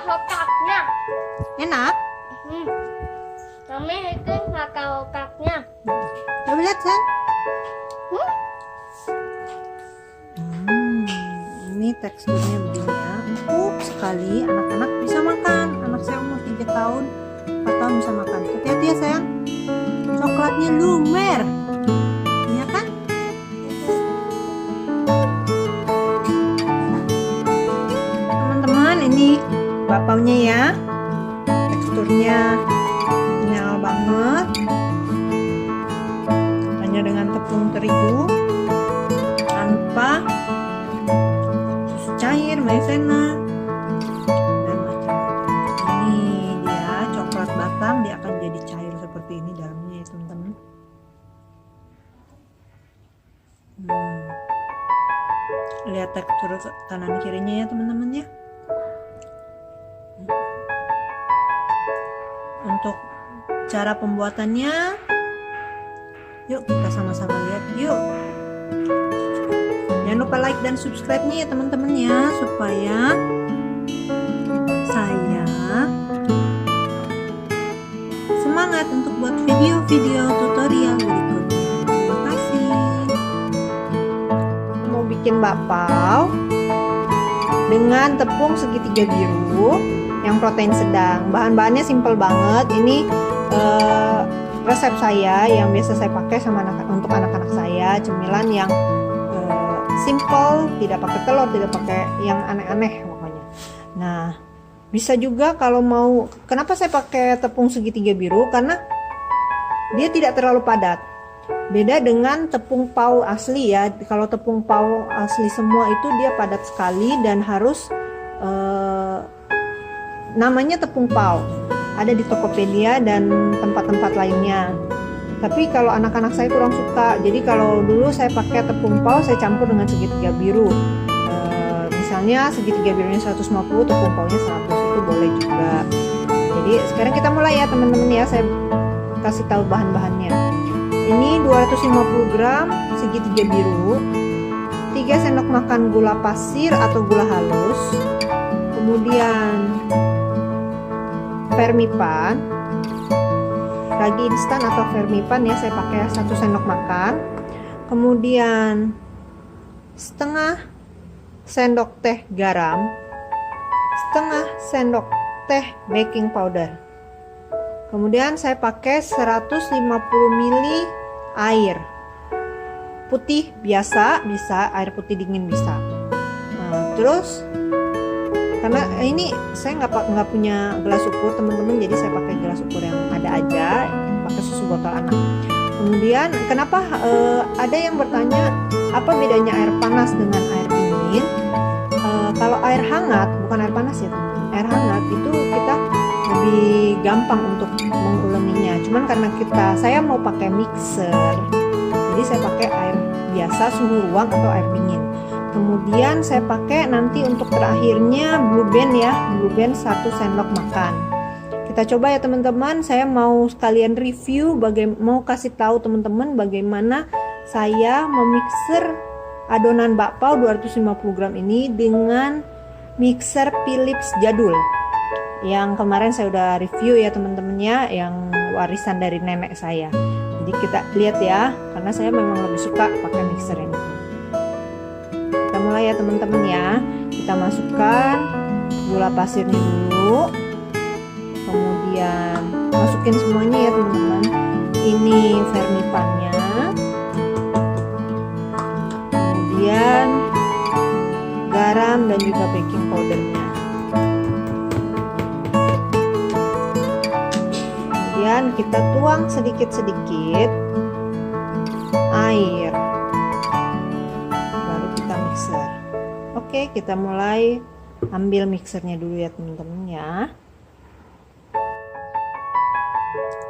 otaknya. Enak? Mami itu nggak tahu otaknya. Coba lihat, San. Ini teksturnya begini ya, empuk sekali. Anak-anak bisa makan. Anak saya umur 3 tahun, 4 tahun bisa makan. Hati-hati ya sayang. Coklatnya lumer, ya kan? Teman-teman, ini bapaunya ya. Teksturnya kenyal banget. Hanya dengan tepung terigu tanpa susu cair, maizena, dan macam-macam. Ini dia coklat batang, dia akan jadi cair seperti ini dalamnya ya teman-teman. Lihat tekstur kanan kirinya ya teman-teman ya. Untuk cara pembuatannya, yuk kita sama-sama lihat yuk. Jangan lupa like dan subscribe-nya ya teman-teman ya, supaya saya semangat untuk buat video-video tutorial berikutnya. Terima kasih. Mau bikin bakpao dengan tepung segitiga biru yang protein sedang. Bahan-bahannya simple banget. Ini resep saya yang biasa saya pakai sama untuk anak-anak saya. Cemilan yang simple, tidak pakai telur, tidak pakai yang aneh-aneh pokoknya. Nah, bisa juga kalau mau, kenapa saya pakai tepung segitiga biru? Karena dia tidak terlalu padat. Beda dengan tepung pau asli ya. Kalau tepung pau asli semua itu dia padat sekali dan harus namanya tepung pau. Ada di Tokopedia dan tempat-tempat lainnya. Tapi kalau anak-anak saya kurang suka. Jadi kalau dulu saya pakai tepung pau, saya campur dengan segitiga biru. Misalnya segitiga birunya 150, tepung paunya 100, itu boleh juga. Jadi sekarang kita mulai ya teman-teman ya. Saya kasih tahu bahan-bahannya. Ini 250 gram segitiga biru, 3 sendok makan gula pasir atau gula halus, kemudian vermipan, ragi instan atau vermipan ya, saya pakai 1 sendok makan, kemudian setengah sendok teh garam, setengah sendok teh baking powder, kemudian saya pakai 150 ml air putih biasa, bisa air putih dingin bisa. Nah, terus karena ini saya nggak punya gelas ukur teman-teman, jadi saya pakai gelas ukur yang ada aja, pakai susu botol anak. Kemudian kenapa ada yang bertanya apa bedanya air panas dengan air dingin? Kalau air hangat, bukan air panas ya teman-teman, air hangat itu kita lebih gampang untuk mengulanginya. Cuman karena saya mau pakai mixer, jadi saya pakai air biasa suhu ruang atau air dingin. Kemudian saya pakai nanti untuk terakhirnya Blue Band ya, Blue Band 1 sendok makan. Kita coba ya teman-teman. Saya mau sekalian review, mau kasih tahu teman-teman bagaimana saya memixer adonan bakpao 250 gram ini dengan mixer Philips jadul. Yang kemarin saya udah review ya teman-teman ya, yang warisan dari nenek saya. Jadi kita lihat ya, karena saya memang lebih suka pakai mixer ini. Kita mulai ya teman-teman ya. Kita masukkan gula pasirnya dulu, kemudian masukin semuanya ya teman-teman. Ini vermipannya, kemudian garam dan juga baking powdernya. Kemudian kita tuang sedikit-sedikit air, baru kita mixer. Oke, kita mulai ambil mixernya dulu ya teman-teman ya.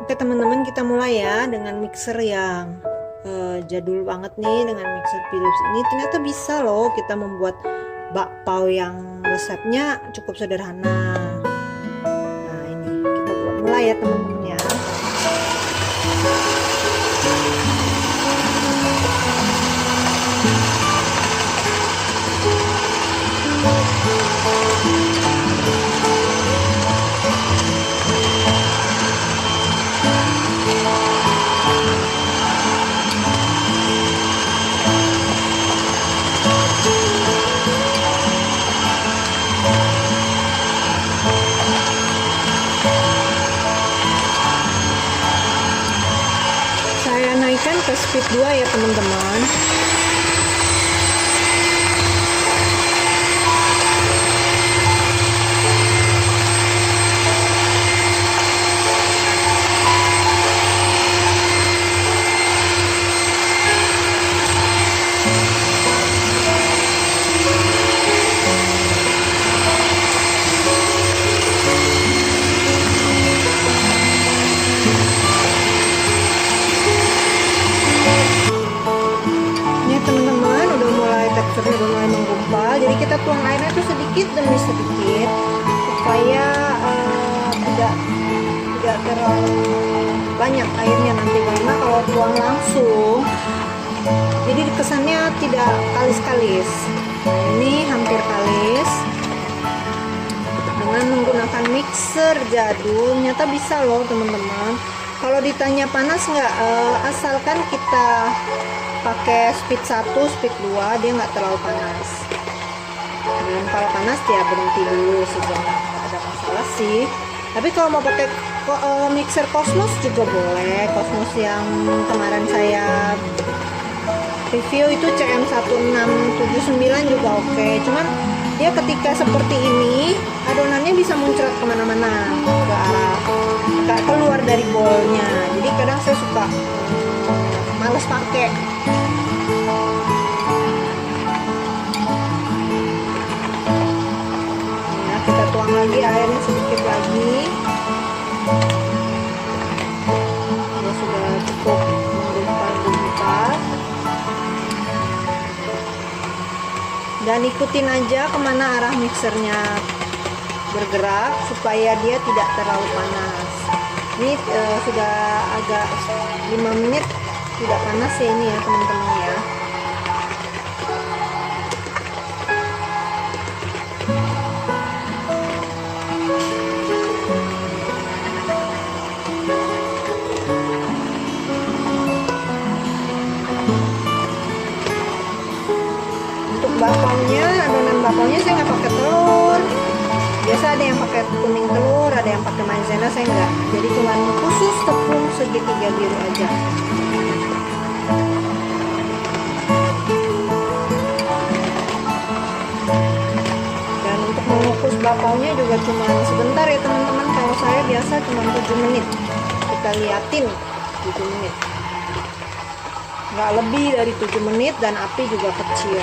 Oke teman-teman, kita mulai ya dengan mixer yang jadul banget nih, dengan mixer Philips ini. Ternyata bisa loh kita membuat bakpao yang resepnya cukup sederhana. Nah ini kita buat mulai ya teman-teman ya. speed 2 ya teman-teman. Teksturnya udah mulai menggumpal, jadi kita tuang airnya tuh sedikit demi sedikit supaya tidak terlalu banyak airnya nanti, karena kalau tuang langsung jadi kesannya tidak kalis-kalis. Nah, ini hampir kalis. Dengan menggunakan mixer jadul nyata bisa loh teman-teman. Kalau ditanya panas nggak, asalkan kita pakai speed 1, speed 2 dia nggak terlalu panas. Dan kalau panas dia berhenti dulu sih, nggak ada masalah sih. Tapi kalau mau pakai mixer Cosmos juga boleh. Cosmos yang kemarin saya review itu CM1679 juga oke. Cuman dia ketika seperti ini adonannya bisa muncrat kemana-mana ke arah, nggak keluar dari bowlnya. Jadi kadang saya suka males pakai. Ya, kita tuang lagi airnya sedikit lagi. Ya, sudah cukup menggumpal-gumpal. Dan ikutin aja kemana arah mixernya bergerak supaya dia tidak terlalu panas. Ini sudah agak 5 menit tidak panas ya ini ya teman-teman ya. Untuk bapaunya, adonan bapaunya saya nggak pakai telur. Biasa ada yang pakai kuning telur, ada yang pakai maizena, saya nggak. Jadi cuma khusus tepung segitiga biru aja. Dan untuk mengukus bapaunya juga cuma sebentar ya teman-teman. Kalau saya biasa cuma 7 menit. Kita liatin 7 menit. Nggak lebih dari 7 menit dan api juga kecil.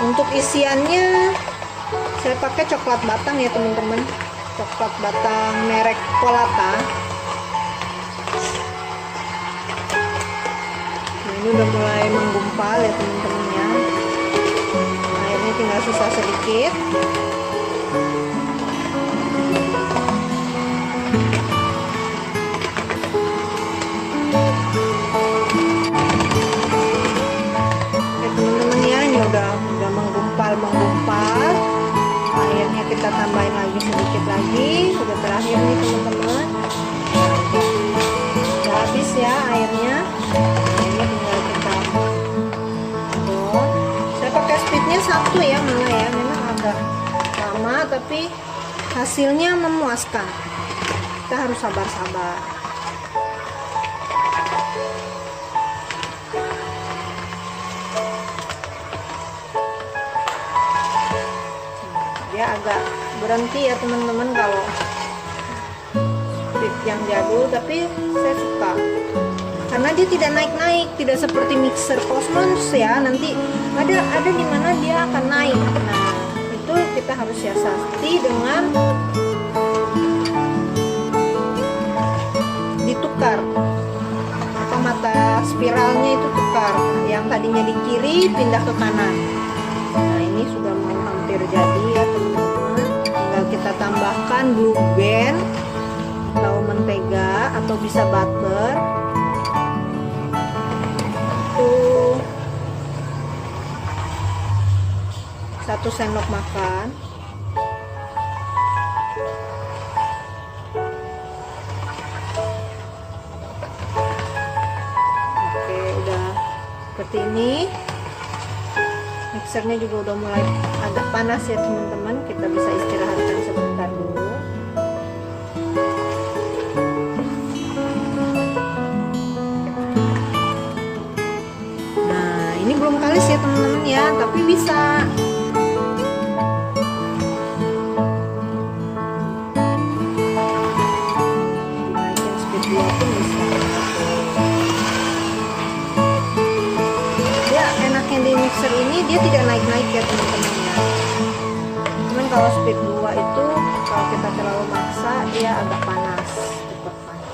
Untuk isiannya saya pakai coklat batang ya teman-teman, coklat batang merek Polata. Nah, ini udah mulai menggumpal ya teman-teman ya. Airnya tinggal sisa sedikit. Oke teman-teman ya, ini udah menggumpal. Airnya kita tambahin lagi sedikit lagi. Udah terakhir nih teman-teman. Udah habis ya airnya. Ini tinggal kita adon. Saya pakai speednya 1 ya malah ya. Memang agak lama tapi hasilnya memuaskan. Kita harus sabar-sabar. Dia agak berhenti ya teman-teman kalau speed yang jadul, tapi saya suka karena dia tidak naik-naik, tidak seperti mixer Cosmos ya. Nanti ada di mana dia akan naik. Nah itu kita harus siasati dengan ditukar atau mata spiralnya itu tukar, yang tadinya di kiri pindah ke kanan. Nah ini sudah mau hampir jadi ya teman-teman. Tinggal kita tambahkan blue band atau mentega atau bisa butter. Itu 1 sendok makan. Oke, udah seperti ini. Mixernya juga udah mulai agak panas ya teman-teman. Kita bisa istirahatkan sebentar dulu. speed 2 itu kalau kita terlalu maksa dia agak panas, cepat panas.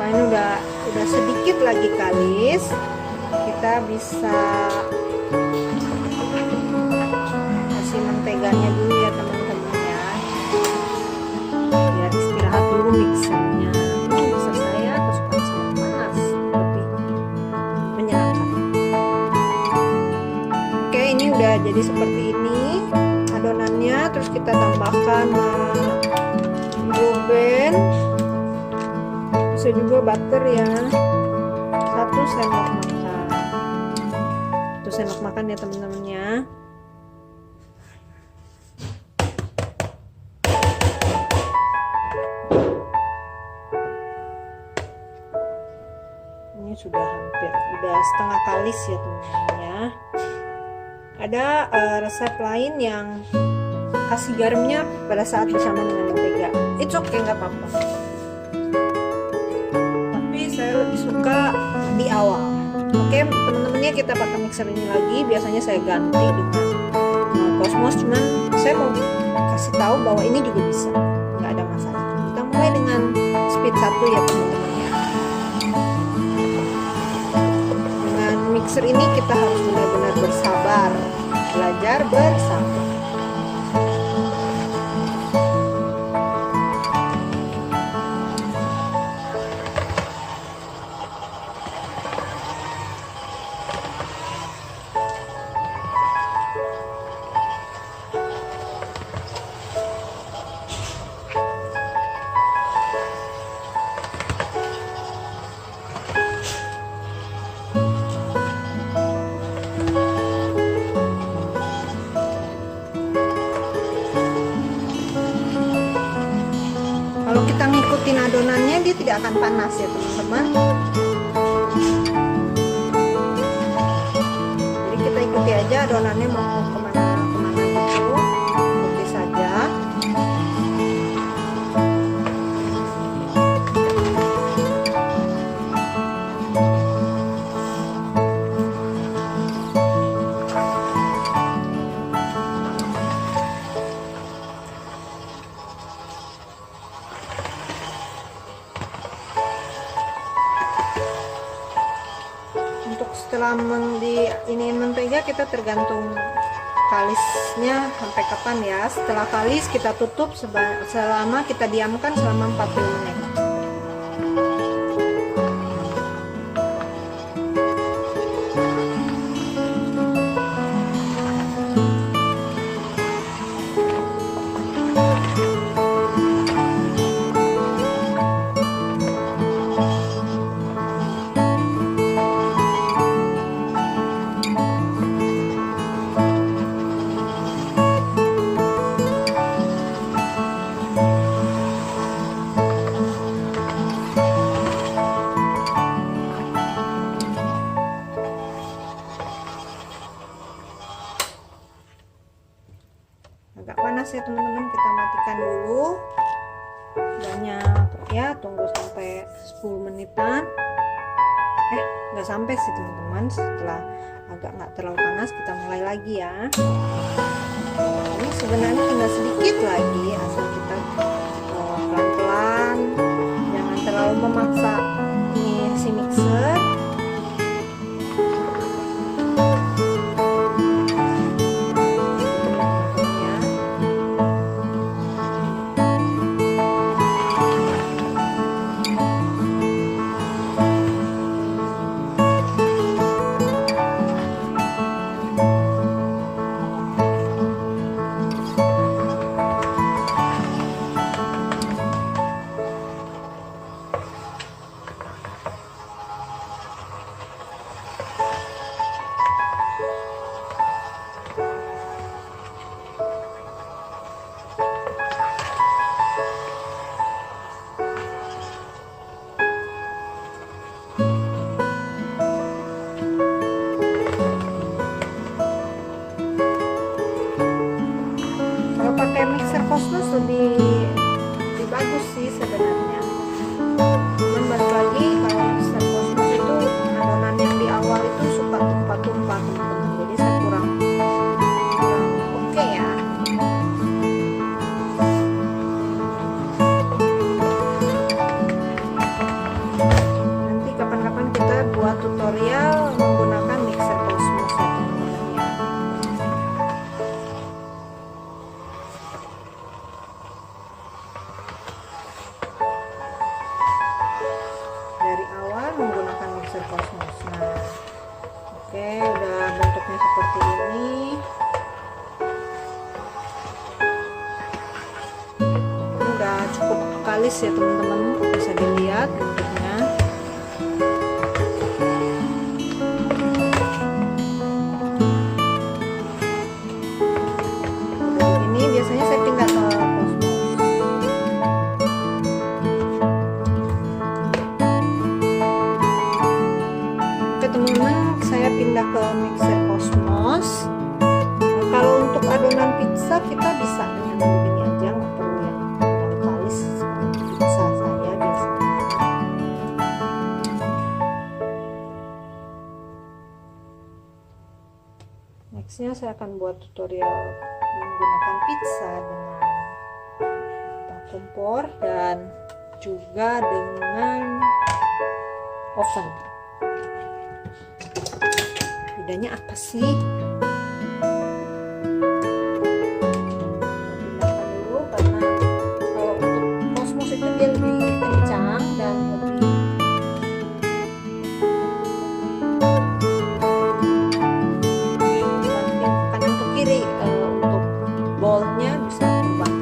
Nah, ini udah sedikit lagi kalis, kita bisa kasih menteganya dulu ya teman-teman ya, biar istirahat dulu mixernya. Ini mixer saya kesukaan saya panas, lebih menyenangkan. Oke, ini udah jadi seperti ini adonannya. Terus kita tambahkan blueberry, bisa juga butter ya, 1 sendok makan. 1 sendok makan ya teman-teman ya. Ini sudah setengah kalis ya teman-teman ya. Ada resep lain yang kasih garamnya pada saat bersama dengan mentega. It's okay, nggak apa-apa. Tapi saya lebih suka di awal. Oke, teman-temannya kita pakai mixer ini lagi. Biasanya saya ganti dengan Cosmos, cuman saya mau kasih tahu bahwa ini juga bisa, nggak ada masalah. Kita mulai dengan speed 1 ya teman-teman ya. Dengan mixer ini kita harus benar-benar bersabar, belajar bersabar. Kalau kita ngikutin adonannya dia tidak akan panas ya teman-teman. Jadi kita ikuti aja adonannya mau kemana gitu, ikuti saja. Setelah iniin mentega, kita tergantung kalisnya sampai kapan ya. Setelah kalis kita tutup selama kita diamkan selama 40 menit. Agak panas ya teman-teman, kita matikan dulu. Banyak ya, tunggu sampai 10 menitan. Nggak sampai sih teman-teman. Setelah agak nggak terlalu panas, kita mulai lagi ya. Ini sebenarnya tinggal sedikit lagi, asal kita pelan-pelan, jangan terlalu memaksa ini si mixer. lebih bagus sih sebenarnya. Dan balik lagi kalau mixer Cosmos itu adonan yang di awal itu suka tumpah-tumpah teman-teman, jadi saya kurang oke ya. Nanti kapan-kapan kita buat tutorial menggunakan mixer Cosmos ya teman-teman ya. Dari awal menggunakan mixer Cosmos. Nah, oke, udah bentuknya seperti ini. Ini udah cukup kalis ya teman-teman, bisa dilihat bentuknya. Udah begini biasanya saya pindah ke Cosmos. Oke teman-teman, saya pindah ke mixer Cosmos. Nah, kalau untuk adonan pizza kita bisa dengan begini aja, nggak perlu yang terlalu kalis seperti pizza saya biasanya. Nextnya saya akan buat tutorial menggunakan pizza dengan kompor dan juga dengan oven. Bedanya apa sih? Pindahkan dulu karena kalau untuk Cosmos itu dia lebih kencang dan lebih banting kanan ke kiri, untuk bolnya bisa terbang.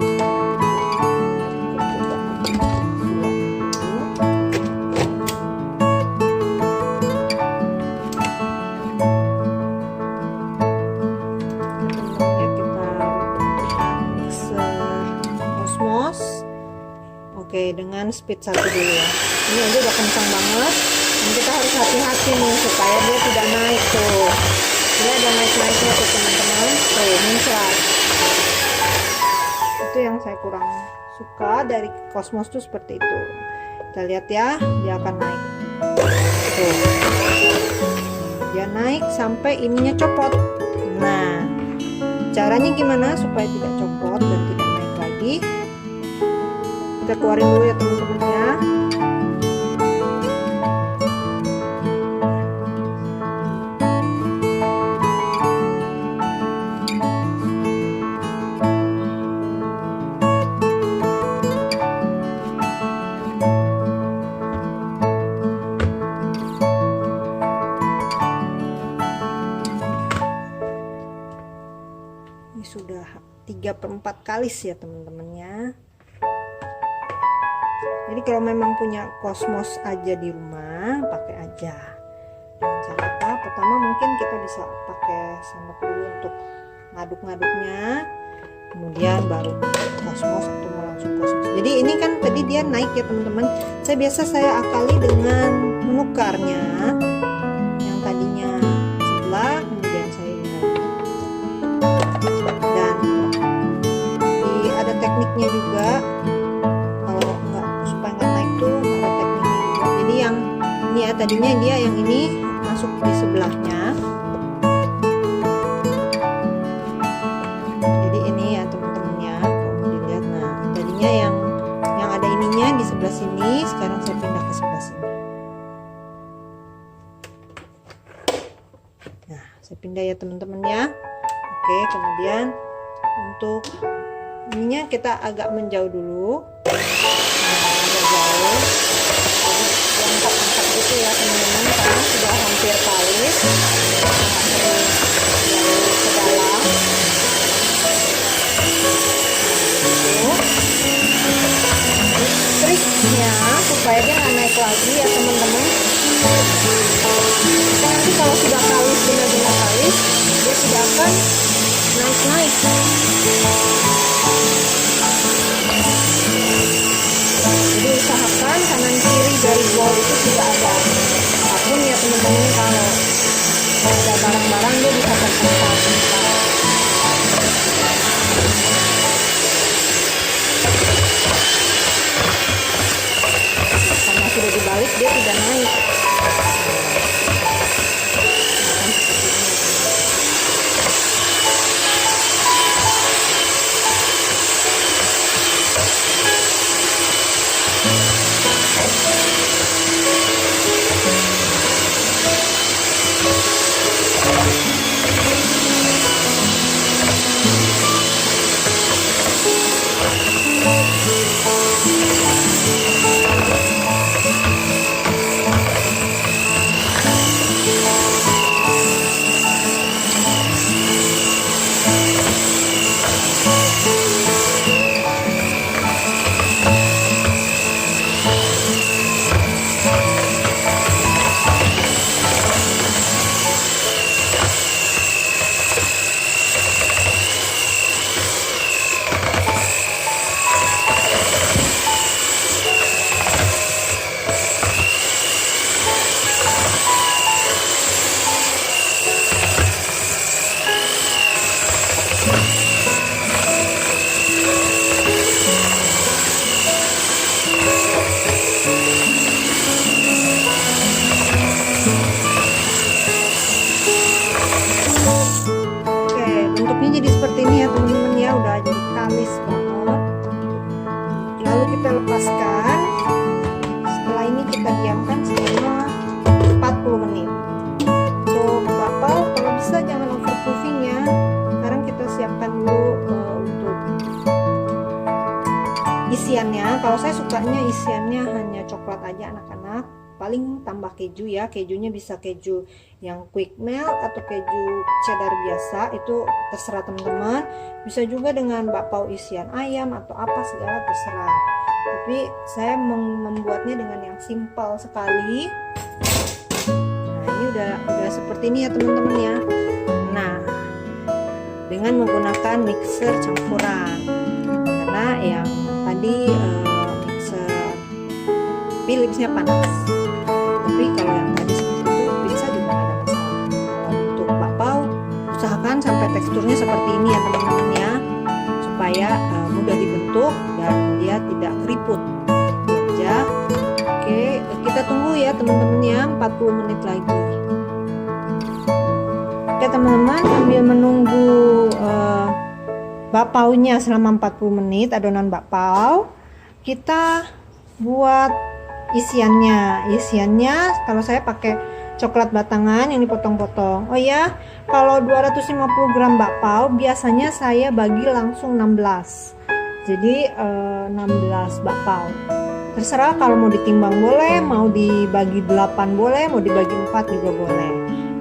Oke, dengan speed 1 dulu ya. Ini aja udah kencang banget. Dan kita harus hati-hati nih supaya dia tidak naik tuh. Dia ada naik-naiknya tuh teman-teman. Tuh, muncrat. Itu yang saya kurang suka dari Cosmos tuh seperti itu. Kita lihat ya, dia akan naik. Tuh. Dia naik sampai ininya copot. Nah, caranya gimana supaya tidak copot dan tidak naik lagi? Kita keluarin dulu ya teman-teman ya. Ini sudah 3/4 kalis ya teman-temannya. Jadi kalau memang punya Cosmos aja di rumah, pakai aja. Jangan lupa, pertama mungkin kita bisa pakai sendok dulu untuk ngaduk-ngaduknya, kemudian baru Cosmos atau mau langsung Cosmos. Jadi ini kan tadi dia naik ya teman-teman. Saya akali dengan menukarnya, yang tadinya sebelah, kemudian saya ingat. Dan ada tekniknya juga. Ini ya, tadinya dia yang ini masuk di sebelahnya, jadi ini ya teman-teman ya, kalau mau dilihat. Nah, tadinya yang ada ininya di sebelah sini, sekarang saya pindah ke sebelah sini. Nah, saya pindah ya teman-teman ya. Oke, kemudian untuk ininya kita agak menjauh dulu. Nah, agak jauh. Angkat gitu ya teman-teman, karena sudah hampir kalis, lalu ke dalam. Triknya supaya dia nggak naik lagi ya teman-teman. Nanti kalau sudah kalis, benar-benar kalis, dia tidak akan naik-naik. Jadi usahakan kanan kiri dari bowl itu tidak ada apapun ya teman-teman. Kalau ada barang-barang dia bisa tersentak. udah naik. Bentuknya jadi seperti ini ya teman-teman ya, udah jadi kalis banget. Lalu kita lepaskan. Setelah ini kita diamkan selama 40 menit. Untuk bakpao kalau bisa jangan overproofing ya. Sekarang kita siapkan dulu untuk isiannya. Kalau saya sukanya isiannya hanya coklat aja anak-anak. Paling tambah keju ya, kejunya bisa keju yang quick melt atau keju cheddar biasa, itu terserah teman-teman. Bisa juga dengan bakpao isian ayam atau apa segala terserah, tapi saya membuatnya dengan yang simpel sekali. Nah ini udah seperti ini ya teman-teman ya. Nah dengan menggunakan mixer campuran, karena yang tadi mixer Philipsnya panas. Tapi kalau yang tadi seperti itu bisa juga ada masalah. Kalau untuk bakpao usahakan sampai teksturnya seperti ini ya teman-teman ya, supaya mudah dibentuk dan dia tidak keriput aja. Oke, kita tunggu ya teman-teman ya 40 menit lagi. Oke teman-teman, sambil menunggu bakpaonya selama 40 menit, adonan bakpao, kita buat isiannya kalau saya pakai coklat batangan yang dipotong-potong. Oh ya, kalau 250 gram bakpao biasanya saya bagi langsung 16, jadi 16 bakpao. Terserah kalau mau ditimbang boleh, mau dibagi 8 boleh, mau dibagi 4 juga boleh.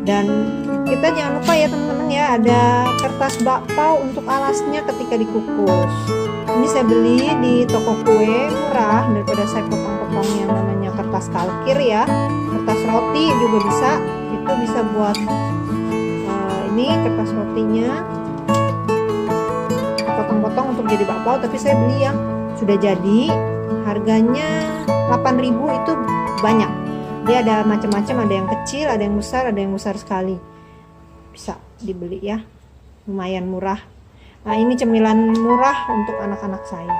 Dan kita jangan lupa ya teman-teman ya, ada kertas bakpao untuk alasnya ketika dikukus. Ini saya beli di toko kue, murah daripada saya potong-potong yang namanya kertas kalkir ya. Kertas roti juga bisa, itu bisa buat ini kertas rotinya potong-potong untuk jadi bakpao. Tapi saya beli yang sudah jadi, harganya 8.000, itu banyak. Dia ada macam-macam, ada yang kecil, ada yang besar sekali. Bisa dibeli ya, lumayan murah. Nah ini cemilan murah untuk anak-anak saya.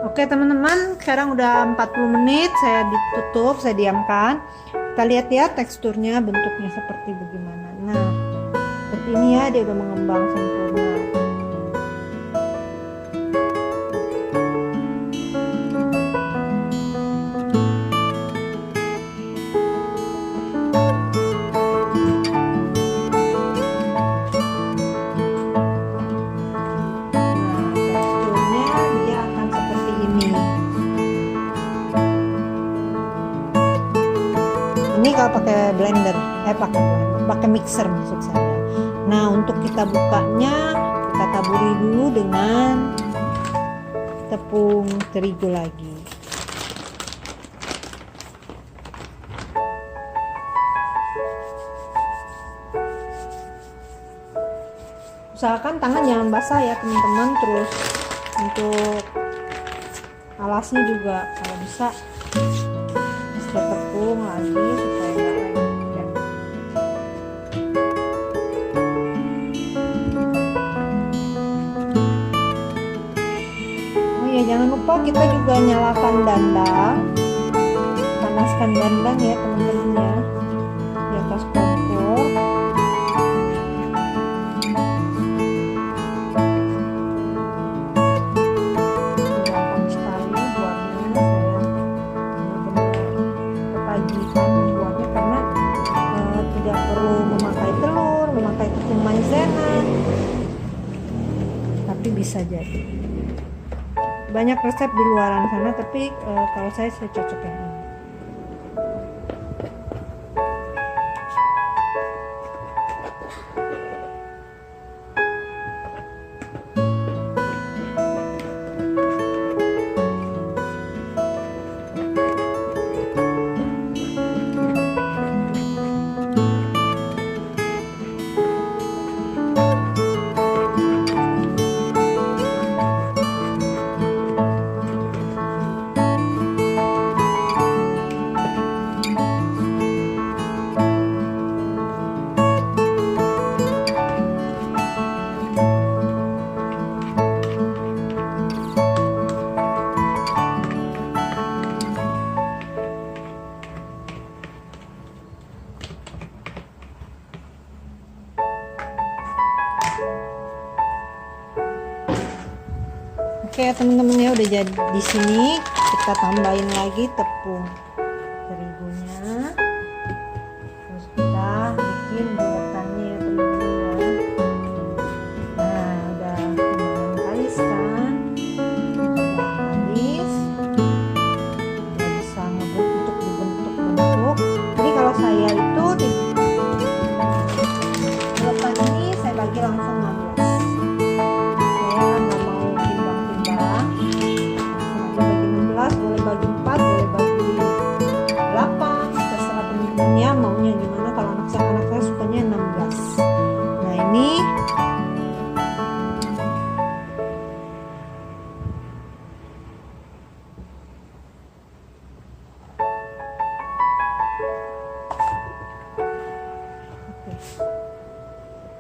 Oke teman-teman, sekarang udah 40 menit saya ditutup, saya diamkan. Kita lihat ya teksturnya, bentuknya seperti bagaimana. Nah seperti ini ya, dia udah mengembang sempurna. Ini kalau pakai blender, pakai mixer maksud saya. Nah untuk kita bukanya, kita taburi dulu dengan tepung terigu lagi. Usahakan tangan jangan basah ya teman-teman. Terus untuk alasnya juga kalau bisa tepung lagi supaya nggak lengket. Oh ya, jangan lupa kita juga nyalakan dandang panaskan dandang ya teman-teman ya, di atas kompor. Gampang sekali buatnya, saya benar-benar ketagihan membuatnya karena tidak perlu memakai telur, memakai tepung maizena, tapi bisa jadi. Banyak resep di luaran sana, tapi kalau saya cocok yang ini. Oke teman-teman ya, udah jadi di sini. Kita tambahin lagi tepung terigunya. Terus kita bikin buletannya ya teman-teman ya. Nah, udah lumayan kalis kan? Udah kalis. Udah bisa untuk dibentuk-bentuk. Jadi kalau saya itu di buletan ini saya bagi langsung 16. Boleh bagi 4, boleh bagi 8, terserah teman-temannya maunya gimana. Kalau anak saya sukanya 16. Nah ini oke.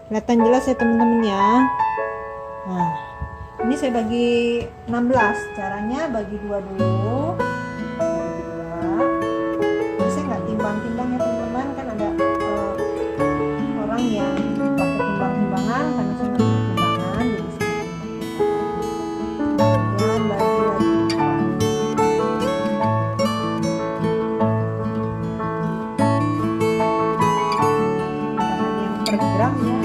Kelihatan jelas ya teman-teman ya. Nah ini saya bagi 16. Caranya bagi 2 dulu. Bagi 2. Ini saya nggak timbang-timbang ya teman-teman. Kan ada orang yang pakai timbang-timbangan, karena saya nggak punya timbangan, jadi saya timbang. Kemudian bagi lagi 4. Karena ini yang per gram ya.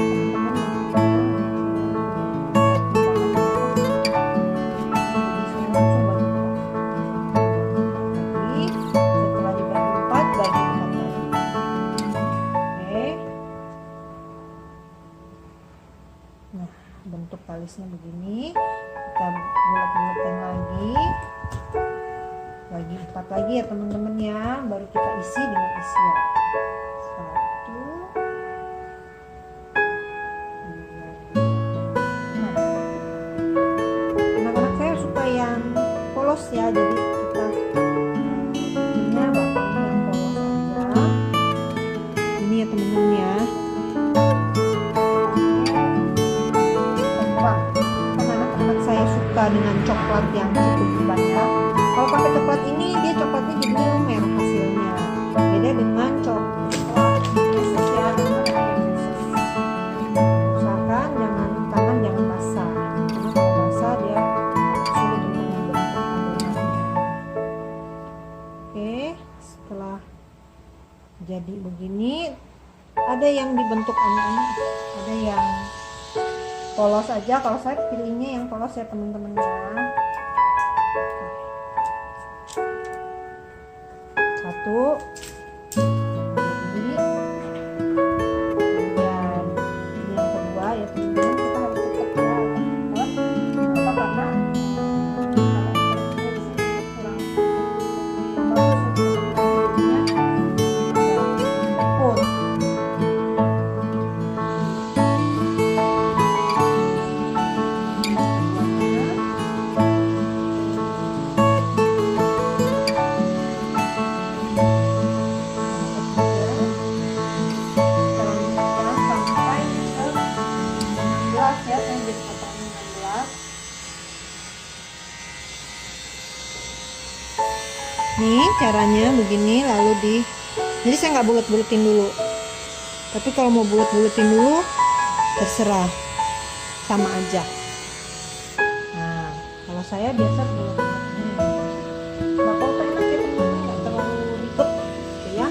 Nah, bentuk talisnya begini. Kita bulat-bulatin lagi. Bagi 4 lagi ya teman-teman ya. Baru kita isi dengan isian. 1, 2. Nah, anak-anak saya suka yang polos ya. Jadi kita bikinnya bakal yang polos aja. Ini ya teman-teman ya. Dengan coklat yang cukup banyak. Kalau pakai coklat ini, dia coklatnya jadinya lumer hasilnya. Beda dengan coklat meses ya, usahakan tangan jangan basah, karena kalau basah dia sulit untuk membentuk adonannya. Oke, setelah jadi begini, ada yang dibentuk anak-anak, ada yang polos aja. Kalau saya pilihnya yang polos ya teman-teman ya. 1, ini, kemudian ini yang kedua ya teman-teman. Kita harus cepat ya, cepat. Kenapa? Karena kurang bagus jadinya ikut. Ya, saya jadi potong 16. Nih caranya begini, lalu jadi saya nggak bulet-buletin dulu. Tapi kalau mau bulet-buletin dulu, terserah, sama aja. Nah, kalau saya biasa bulet-buletin. Bakpao tuh enak ya teman-teman, nggak terlalu ribet, gitu ya.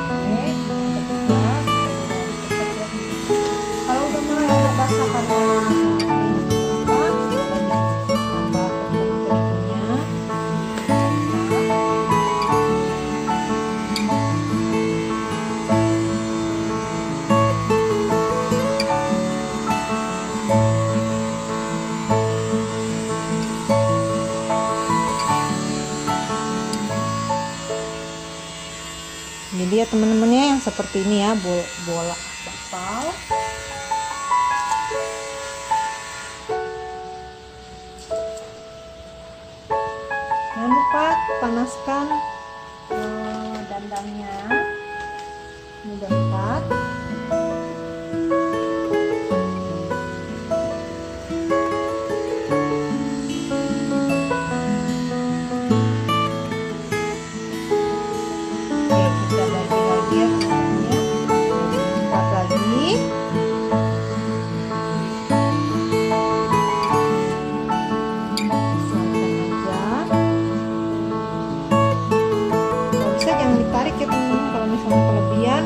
Oke, kalau udah mulai agak basah karena jadi ya teman-temannya yang seperti ini ya, bola bakpao. Jangan lupa panaskan dandangnya, ini udah dekat.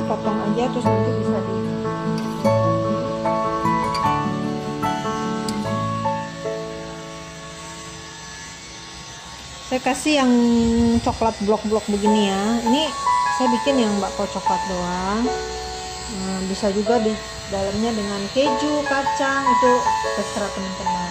Potong aja terus nanti bisa saya kasih yang coklat blok-blok begini ya. Ini saya bikin yang bakpao coklat doang. Bisa juga di dalamnya dengan keju, kacang, itu terserah teman-teman.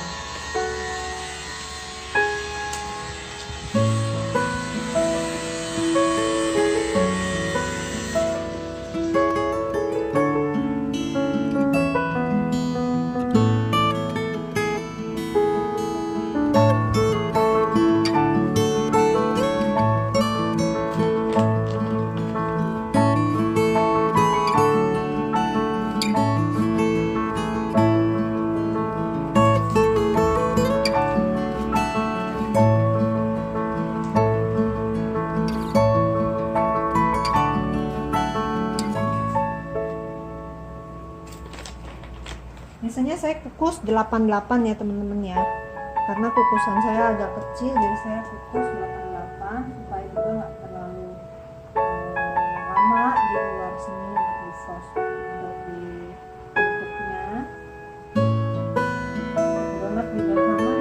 Biasanya saya kukus 88 ya teman-teman ya, karena kukusan saya agak kecil, jadi saya kukus 88 supaya juga nggak terlalu lama di luar sini untuk di sos, untuk di bentuknya. Banget juga sama ya.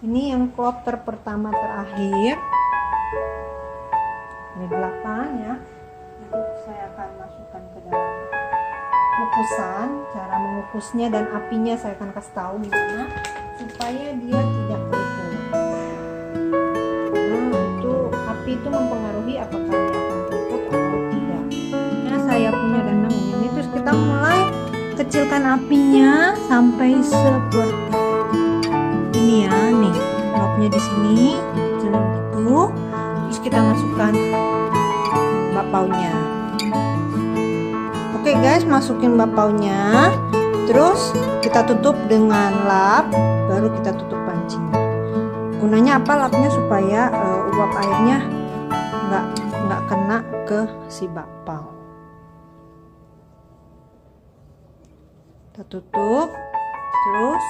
Ini yang kloter pertama terakhir, ini 8 ya. Itu saya akan masukkan ke dalam kukusan. Cara mengukusnya dan apinya saya akan kasih tahu gimana supaya dia tidak keriput. Nah, itu api itu mempengaruhi apakah dia akan keriput atau tidak. Nah, saya punya dandang ini, terus kita mulai kecilkan apinya sampai seperti ini ya, nih knobnya di sini kecilin gitu. Terus kita masukkan bakpaonya. Oke guys, masukin bakpaonya, terus kita tutup dengan lap, baru kita tutup pancing. Gunanya apa lapnya? Supaya uap airnya nggak kena ke si bakpao. Kita tutup terus.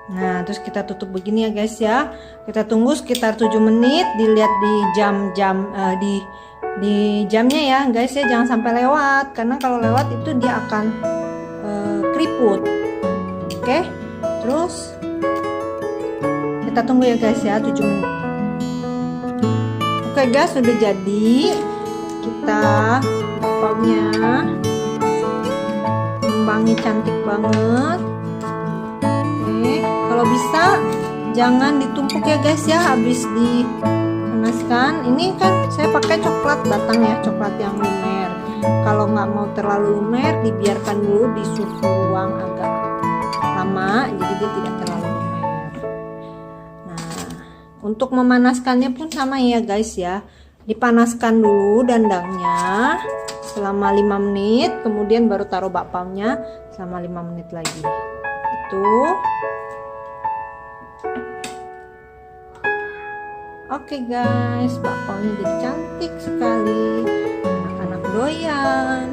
Nah, terus kita tutup begini ya guys ya. Kita tunggu sekitar 7 menit, dilihat di jam-jam di jamnya ya guys ya, jangan sampai lewat, karena kalau lewat itu dia akan keriput. Oke. Terus kita tunggu ya guys ya 7 menit. Oke guys, sudah jadi. Kita bakpaonya wangi cantik banget. Oke, kalau bisa jangan ditumpuk ya guys ya, habis dipanaskan. Ini kan saya pakai coklat batang ya, coklat yang lumer. Kalau nggak mau terlalu lumer, dibiarkan dulu di suhu ruang agak lama, jadi dia tidak terlalu lumer. Nah, untuk memanaskannya pun sama ya guys ya, dipanaskan dulu dandangnya selama 5 menit, kemudian baru taruh bakpaunya selama 5 menit lagi. Itu. Oke guys, bakpaunya jadi cantik sekali. Anak-anak doyan.